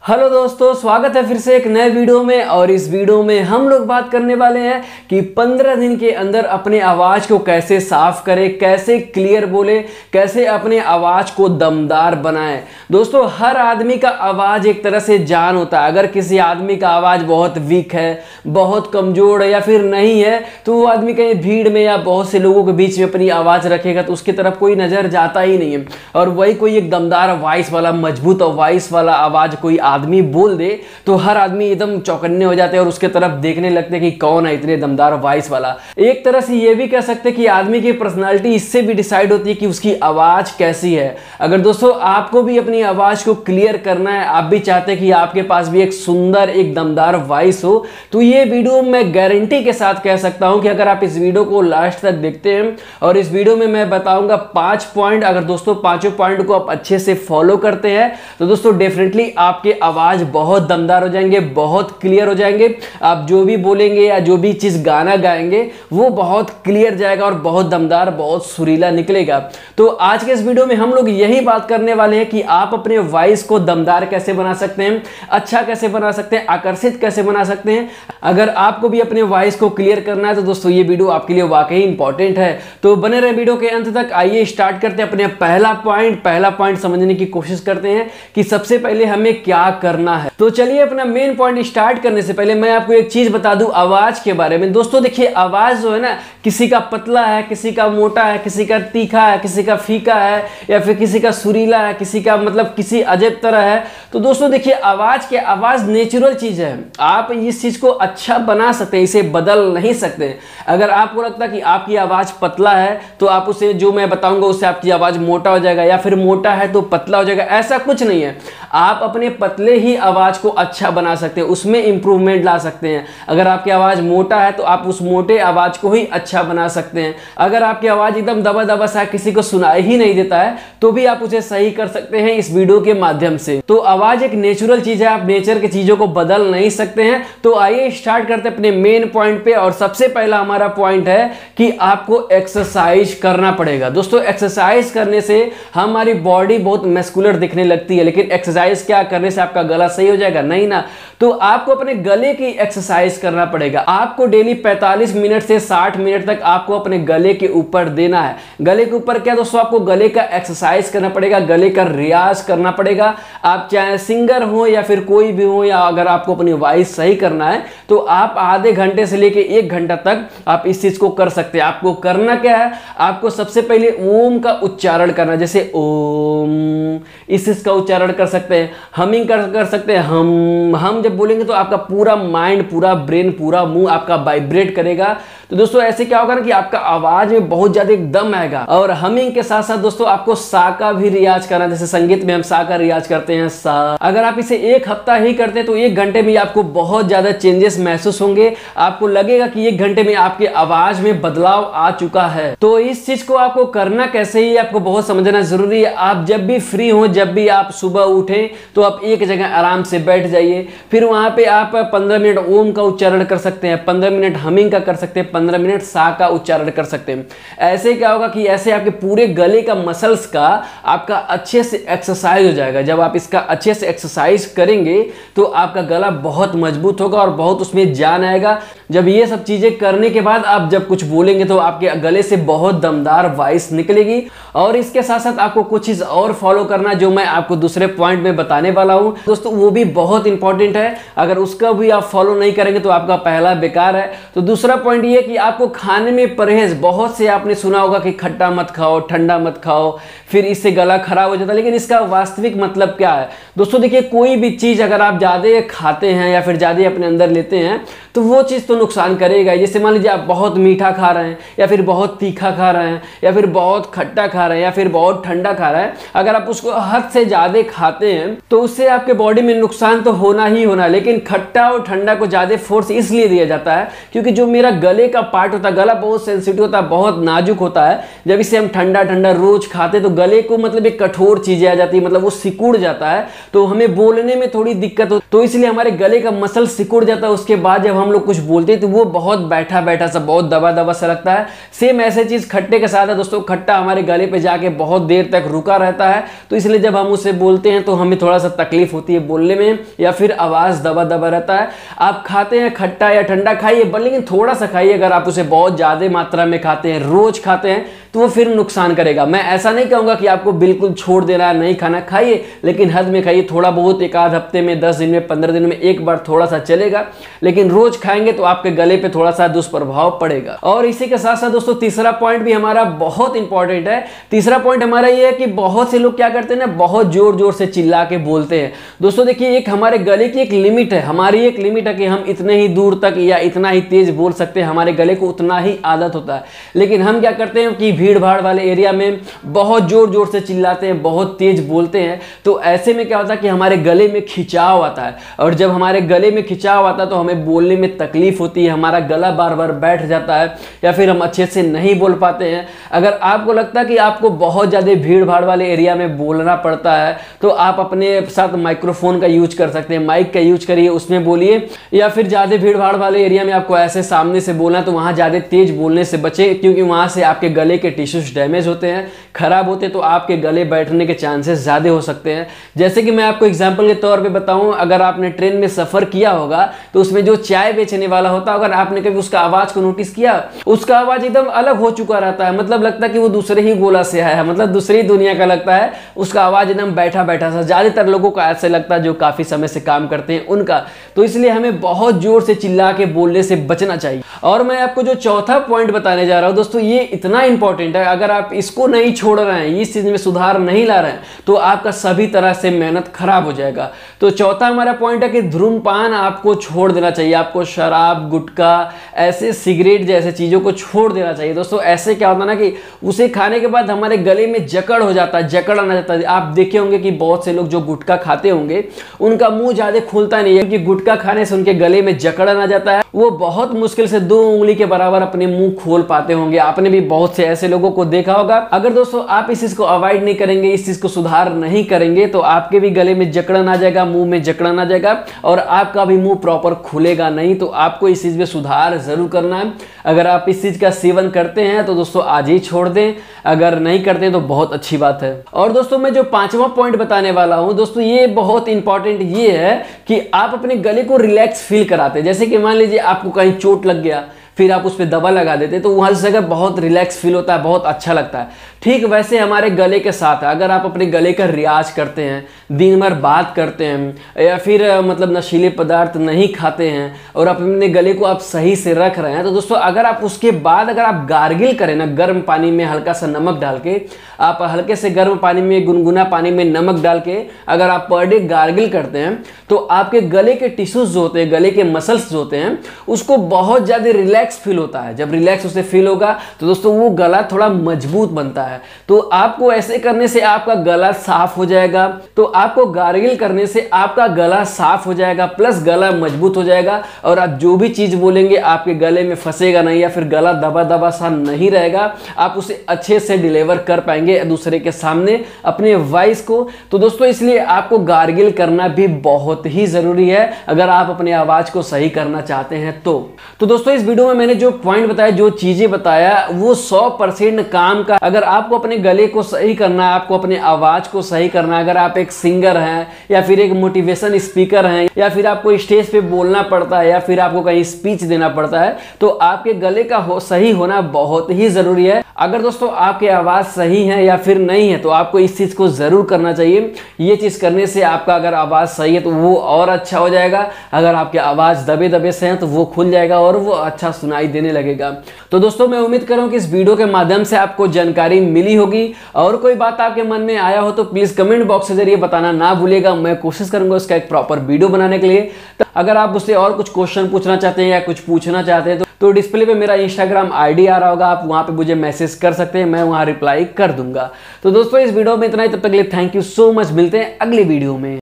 Hello दोस्तों, स्वागत है फिर से एक नए वीडियो में। और इस वीडियो में हम लोग बात करने वाले हैं कि 15 दिन के अंदर अपने आवाज़ को कैसे साफ करें, कैसे क्लियर बोले, कैसे अपने आवाज़ को दमदार बनाएं। दोस्तों, हर आदमी का आवाज़ एक तरह से जान होता है। अगर किसी आदमी का आवाज़ बहुत वीक है, बहुत कमज़ोर है या फिर नहीं है, तो वो आदमी कहीं भीड़ में या बहुत से लोगों के बीच में अपनी आवाज़ रखेगा तो उसकी तरफ कोई नज़र जाता ही नहीं है। और वही कोई एक दमदार वॉइस वाला, मजबूत वॉइस वाला आवाज़ कोई आदमी बोल दे तो हर आदमी एकदम चौकन्ने हो जाते हैं और उसके तरफ देखने लगते हैं कि कौन है इतने दमदार वॉइस वाला। एक तरह से ये भी कह सकते हैं कि आदमी की पर्सनालिटी इससे भी डिसाइड होती है कि उसकी आवाज कैसी है। अगर दोस्तों आपको भी अपनी आवाज को क्लियर करना है, आप भी चाहते हैं कि आपके पास भी एक सुंदर, एक दमदार वॉइस हो, तो ये वीडियो मैं गारंटी के साथ कह सकता हूं कि अगर आप इस वीडियो को लास्ट तक देखते हैं और इस वीडियो में मैं बताऊंगा 5 पॉइंट, अगर दोस्तों पांचों पॉइंट को आप अच्छे से फॉलो करते हैं तो दोस्तों डेफिनेटली आपके आवाज बहुत दमदार हो जाएंगे, बहुत क्लियर हो जाएंगे। आप जो भी बोलेंगे या जो भी चीज गाना गाएंगे वो बहुत क्लियर जाएगा और बहुत दमदार, बहुत सुरीला निकलेगा। तो आज के इस वीडियो में हम लोग यही बात करने वाले हैं कि आप अपने वॉइस को दमदार कैसे बना सकते हैं, अच्छा कैसे बना सकते हैं, आकर्षित कैसे बना सकते हैं। अगर आपको भी अपने वॉइस को क्लियर करना है तो दोस्तों ये वीडियो आपके लिए वाकई इंपॉर्टेंट है। तो बने रहे वीडियो के अंत तक। आइए स्टार्ट करते हैं अपने पहला पॉइंट समझने की कोशिश करते हैं कि सबसे पहले हमें क्या करना है। तो चलिए अपना मेन पॉइंट स्टार्ट करने से पहले मैं आपको एक चीज बता दूं आवाज के बारे में। दोस्तों देखिए, आवाज जो है ना, किसी का पतला है, किसी का मोटा है, किसी का तीखा है, किसी का फीका है, या फिर किसी का सुरीला है, किसी का मतलब किसी अजब तरह है। तो दोस्तों देखिए, आवाज नेचुरल चीज है। आप इस चीज को अच्छा बना सकते हैं, इसे बदल नहीं सकते। अगर आपको लगता है कि आपकी आवाज पतला है तो आप उसे, जो मैं बताऊंगा उससे आपकी आवाज मोटा हो जाएगा, या फिर मोटा है तो पतला हो जाएगा, ऐसा कुछ नहीं है। आप अपने पतले ही आवाज को अच्छा बना सकते हैं, उसमें इंप्रूवमेंट ला सकते हैं। अगर आपकी आवाज मोटा है तो आप उस मोटे आवाज को ही अच्छा बना सकते हैं। अगर आपकी आवाज एकदम दबा दबा सा, किसी को सुनाई ही नहीं देता है, तो भी आप उसे सही कर सकते हैं इस वीडियो के माध्यम से। तो आवाज एक नेचुरल चीज है, आप नेचर की चीजों को बदल नहीं सकते हैं। तो आइए स्टार्ट करते हैं अपने मेन पॉइंट पे। और सबसे पहला हमारा पॉइंट है कि आपको एक्सरसाइज करना पड़ेगा। दोस्तों एक्सरसाइज करने से हमारी बॉडी बहुत मस्कुलर दिखने लगती है, लेकिन एक्सरसाइज क्या करने से आपका गला सही हो जाएगा? नहीं ना। तो आपको अपने गले की एक्सरसाइज करना पड़ेगा। आपको डेली 45 मिनट से 60 मिनट तक आपको अपने गले के ऊपर देना है। गले के ऊपर क्या दोस्तों, आपको गले का एक्सरसाइज करना पड़ेगा, गले का रियाज करना पड़ेगा। आप चाहे सिंगर हो या फिर कोई भी हो, या अगर आपको अपनी वॉइस सही करना है तो आप आधे घंटे से लेके 1 घंटा तक आप इस चीज को कर सकते हैं। आपको करना क्या है, आपको सबसे पहले ओम का उच्चारण करना, जैसे ओम, इस चीज का उच्चारण कर सकते हैं। हमिंग कर सकते हैं, हम जब बोलेंगे तो आपका पूरा माइंड, पूरा ब्रेन, पूरा मुंह आपका वाइब्रेट करेगा। तो दोस्तों ऐसे क्या होगा ना कि आपका आवाज में बहुत ज्यादा दम आएगा। और हमिंग के साथ साथ दोस्तों आपको सा का भी रियाज करना, जैसे संगीत में हम सा का रियाज करते हैं, सा। अगर आप इसे 1 हफ्ता ही करते हैं तो 1 घंटे में आपको बहुत ज्यादा चेंजेस महसूस होंगे। आपको लगेगा कि 1 घंटे में आपके आवाज में बदलाव आ चुका है। तो इस चीज को आपको करना कैसे ही आपको बहुत समझना जरूरी है। आप जब भी फ्री हो, जब भी आप सुबह उठें तो आप एक जगह आराम से बैठ जाइए। फिर वहां पे आप 15 मिनट ओम का उच्चारण कर सकते हैं, 15 मिनट हमिंग का कर सकते हैं, 15 मिनट सा का उच्चारण कर सकते हैं। ऐसे क्या होगा कि ऐसे आपके पूरे गले का मसल्स का आपका अच्छे से एक्सरसाइज हो जाएगा। जब आप इसका अच्छे से एक्सरसाइज करेंगे तो आपका गला बहुत मजबूत होगा और बहुत उसमें जान आएगा। जब ये सब चीजें करने के बाद आप जब कुछ बोलेंगे तो आपके गले से बहुत दमदार वॉइस निकलेगी। और इसके साथ साथ आपको कुछ चीज और फॉलो करना, जो मैं आपको दूसरे पॉइंट में बताने वाला हूं दोस्तों, वो भी बहुत इंपॉर्टेंट है। अगर उसका भी आप फॉलो नहीं करेंगे तो आपका पहला बेकार है। तो दूसरा पॉइंट ये कि आपको खाने में परहेज, बहुत से आपने सुना होगा कि खट्टा मत खाओ, ठंडा मत खाओ, फिर इससे गला खराब हो जाता है। लेकिन इसका वास्तविक मतलब क्या है दोस्तों? देखिए, कोई भी चीज अगर आप ज्यादा खाते हैं या फिर ज्यादा अपने अंदर लेते हैं तो वो चीज तो नुकसान करेगा। जैसे मान लीजिए आप बहुत मीठा खा रहे हैं, या फिर बहुत तीखा खा रहे हैं, या फिर बहुत खट्टा खा रहे हैं, या फिर बहुत ठंडा खा रहे हैं। अगर आप उसको हद से ज्यादा खाते हैं तो उससे आपके बॉडी में नुकसान तो होना ही होना। लेकिन खट्टा और ठंडा को ज्यादा फोर्स इसलिए दिया जाता है क्योंकि जो मेरा गले का पार्ट होता है, गला बहुत सेंसिटिव होता है, बहुत नाजुक होता है। जब इसे हम ठंडा ठंडा रोज खाते तो गले को मतलब एक कठोर चीजें आ जाती है, मतलब वो सिकुड़ जाता है, तो हमें बोलने में थोड़ी दिक्कत हो। तो इसलिए हमारे गले का मसल सिकुड़ जाता है। उसके बाद जब हम लोग कुछ बोलते हैं तो वो बहुत बैठा बैठा सा, बहुत दबा दबा सा लगता है। सेम ऐसे चीज खट्टे के साथ है दोस्तों। खट्टा हमारे गले पे जाके बहुत देर तक रुका रहता है, तो इसलिए जब हम उसे बोलते हैं तो हमें थोड़ा सा तकलीफ तकलीफ होती है बोलने में, या फिर आवाज़ दबा दबा रहता है। आप खाते हैं खट्टा या ठंडा खाइए, लेकिन थोड़ा सा खाइए। अगर आप उसे बहुत ज़्यादा मात्रा में खाते हैं, रोज़ खाते हैं, तो वो फिर नुकसान करेगा। मैं ऐसा नहीं कहूँगा कि आपको बिल्कुल छोड़ देना है, नहीं खाना, खाइए लेकिन हद में खाइए। थोड़ा बहुत एक आध हफ्ते में, 10 दिन में, 15 दिन में एक बार थोड़ा सा चलेगा, लेकिन रोज खाएंगे तो आपके गले पे थोड़ा सा दुष्प्रभाव पड़ेगा। और इसी के साथ साथ दोस्तों तीसरा पॉइंट भी हमारा बहुत इंपॉर्टेंट है। तीसरा पॉइंट हमारा ये है कि बहुत से लोग क्या करते हैं ना, बहुत जोर जोर से चिल्ला के बोलते हैं। दोस्तों देखिए, एक हमारे गले की एक लिमिट है, हमारी एक लिमिट है कि हम इतने ही दूर तक या इतना ही तेज बोल सकते हैं, हमारे गले को उतना ही आदत होता है। लेकिन हम क्या करते हैं कि भीड़ भाड़ वाले एरिया में बहुत जोर जोर से चिल्लाते हैं, बहुत तेज बोलते हैं। तो ऐसे में क्या होता है कि हमारे गले में खिंचाव आता है, और जब हमारे गले में खिंचाव आता है तो हमें बोलने में तकलीफ होती है, हमारा गला बार बार बैठ जाता है, या फिर हम अच्छे से नहीं बोल पाते हैं। अगर आपको लगता है कि आपको बहुत ज़्यादा भीड़ भाड़ वाले एरिया में बोलना पड़ता है, तो आप अपने साथ माइक्रोफोन का यूज कर सकते हैं, माइक का यूज करिए, उसमें बोलिए। या फिर ज़्यादा भीड़ भाड़ वाले एरिया में आपको ऐसे सामने से बोलना है तो वहाँ ज़्यादा तेज बोलने से बचे, क्योंकि वहाँ से आपके गले के टिश्यूज डैमेज होते हैं, खराब होते हैं, तो आपके गले बैठने के चांसेस ज़्यादा हो सकते हैं। जैसे कि मैं आपको एग्जांपल के तौर पे बताऊं, अगर आपने ट्रेन में सफ़र किया होगा तो उसमें जो चाय बेचने वाला होता है, अगर आपने कभी उसका आवाज़ को नोटिस किया, उसका आवाज़ एकदम अलग हो चुका रहता है, मतलब लगता है कि वो दूसरे ही गोला से आया है, मतलब दूसरी दुनिया का लगता है, उसका आवाज़ एकदम बैठा बैठा सा। ज़्यादातर लोगों का ऐसे लगता है जो काफ़ी समय से काम करते हैं उनका। तो इसलिए हमें बहुत जोर से चिल्ला के बोलने से बचना चाहिए। और मैं आपको जो चौथा पॉइंट बताने जा रहा हूँ दोस्तों, ये इतना इंपॉर्टेंट है, अगर आप इसको नहीं छोड़ रहे हैं, इस चीज़ में सुधार नहीं ला रहे हैं, तो आपका सभी तरह से मेहनत खराब हो जाएगा। तो चौथा हमारा पॉइंट है कि धूम्रपान आपको छोड़ देना चाहिए। आपको शराब, गुटखा, ऐसे सिगरेट जैसे चीज़ों को छोड़ देना चाहिए। दोस्तों ऐसे क्या होता है ना कि उसे खाने के बाद हमारे गले में जकड़ हो जाता है, जकड़ आना जाता है। आप देखे होंगे कि बहुत से लोग जो गुटखा खाते होंगे उनका मुंह ज़्यादा खुलता नहीं है, क्योंकि गुटखा खाने से उनके गले में जकड़ आना जाता है। वो बहुत मुश्किल से 2 उंगली के बराबर अपने मुंह खोल पाते होंगे। आपने भी बहुत से ऐसे लोगों को देखा होगा। अगर दोस्तों आप इस चीज़ को अवॉइड नहीं करेंगे, इस चीज़ को सुधार नहीं करेंगे, तो आपके भी गले में जकड़न आ जाएगा, मुंह में जकड़न आ जाएगा, और आपका भी मुंह प्रॉपर खुलेगा नहीं। तो आपको इस चीज़ में सुधार जरूर करना है। अगर आप इस चीज़ का सेवन करते हैं तो दोस्तों आज ही छोड़ दें, अगर नहीं करते तो बहुत अच्छी बात है। और दोस्तों मैं जो 5वां पॉइंट बताने वाला हूं दोस्तों, ये बहुत इंपॉर्टेंट ये है कि आप अपने गले को रिलैक्स फील कराते हैं। जैसे कि मान लीजिए आपको कहीं चोट लग गया, फिर आप उस पर दवा लगा देते, तो वहाँ से जगह बहुत रिलैक्स फील होता है, बहुत अच्छा लगता है। ठीक वैसे हमारे गले के साथ है। अगर आप अपने गले का रियाज करते हैं, दिन भर बात करते हैं, या फिर मतलब नशीले पदार्थ नहीं खाते हैं, और अपने गले को आप सही से रख रहे हैं, तो दोस्तों अगर आप उसके बाद अगर आप गार्गिल करें ना, गर्म पानी में हल्का सा नमक डाल के, आप हल्के से गर्म पानी में, गुनगुना पानी में नमक डाल के अगर आप पर डे गार्गिल करते हैं, तो आपके गले के टिश्यूज जो होते हैं, गले के मसल्स जो होते हैं, उसको बहुत ज़्यादा रिलैक्स फील होता है। जब रिलैक्स उसे फील होगा तो दोस्तों वो गला थोड़ा मजबूत बनता है। तो आपको ऐसे करने से आपका गला साफ हो जाएगा। तो आपको गार्गिल करने से आपका गला साफ हो जाएगा, प्लस गला मजबूत हो जाएगा, और आप जो भी चीज बोलेंगे आपके गले में फंसेगा नहीं, या फिर गला दबा दबा सा नहीं रहेगा। आप उसे अच्छे से डिलीवर कर पाएंगे दूसरे के सामने अपने वॉइस को। तो दोस्तों इसलिए आपको गार्गिल करना भी बहुत ही जरूरी है, अगर आप अपने आवाज को सही करना चाहते हैं तो दोस्तों इस वीडियो में मैंने जो पॉइंट बताया, जो चीजें बताया, वो 100% काम का। अगर आपको अपने गले को सही करना है, आपको अपने आवाज को सही करना है, अगर आप एक सिंगर हैं, या फिर एक मोटिवेशन स्पीकर हैं, या फिर आपको स्टेज पे बोलना पड़ता है, या फिर आपको कहीं स्पीच देना पड़ता है, तो आपके गले का सही होना बहुत ही जरूरी है। अगर दोस्तों आपकी आवाज सही है या फिर नहीं है, तो आपको इस चीज को जरूर करना चाहिए। ये चीज करने से आपका अगर आवाज सही है तो वो और अच्छा हो जाएगा। अगर आपकी आवाज दबे दबे से है तो वो खुल जाएगा और वो अच्छा सुनाई देने लगेगा। तो दोस्तों मैं उम्मीद कर रहा हूं कि इस वीडियो के माध्यम से आपको जानकारी मिली होगी। और कोई बात आपके मन में आया हो तो प्लीज कमेंट बॉक्स के जरिए बताना ना भूलिएगा। मैं कोशिश करूंगा उसका एक प्रॉपर वीडियो बनाने के लिए। तो अगर आप मुझसे और कुछ क्वेश्चन पूछना चाहते हैं या कुछ पूछना चाहते हैं तो डिस्प्ले पे मेरा इंस्टाग्राम आईडी आ रहा होगा, आप वहां पे मुझे मैसेज कर सकते हैं, मैं वहां रिप्लाई कर दूंगा। तो दोस्तों इस वीडियो में इतना ही, तब तक के लिए थैंक यू सो मच। मिलते हैं अगली वीडियो में।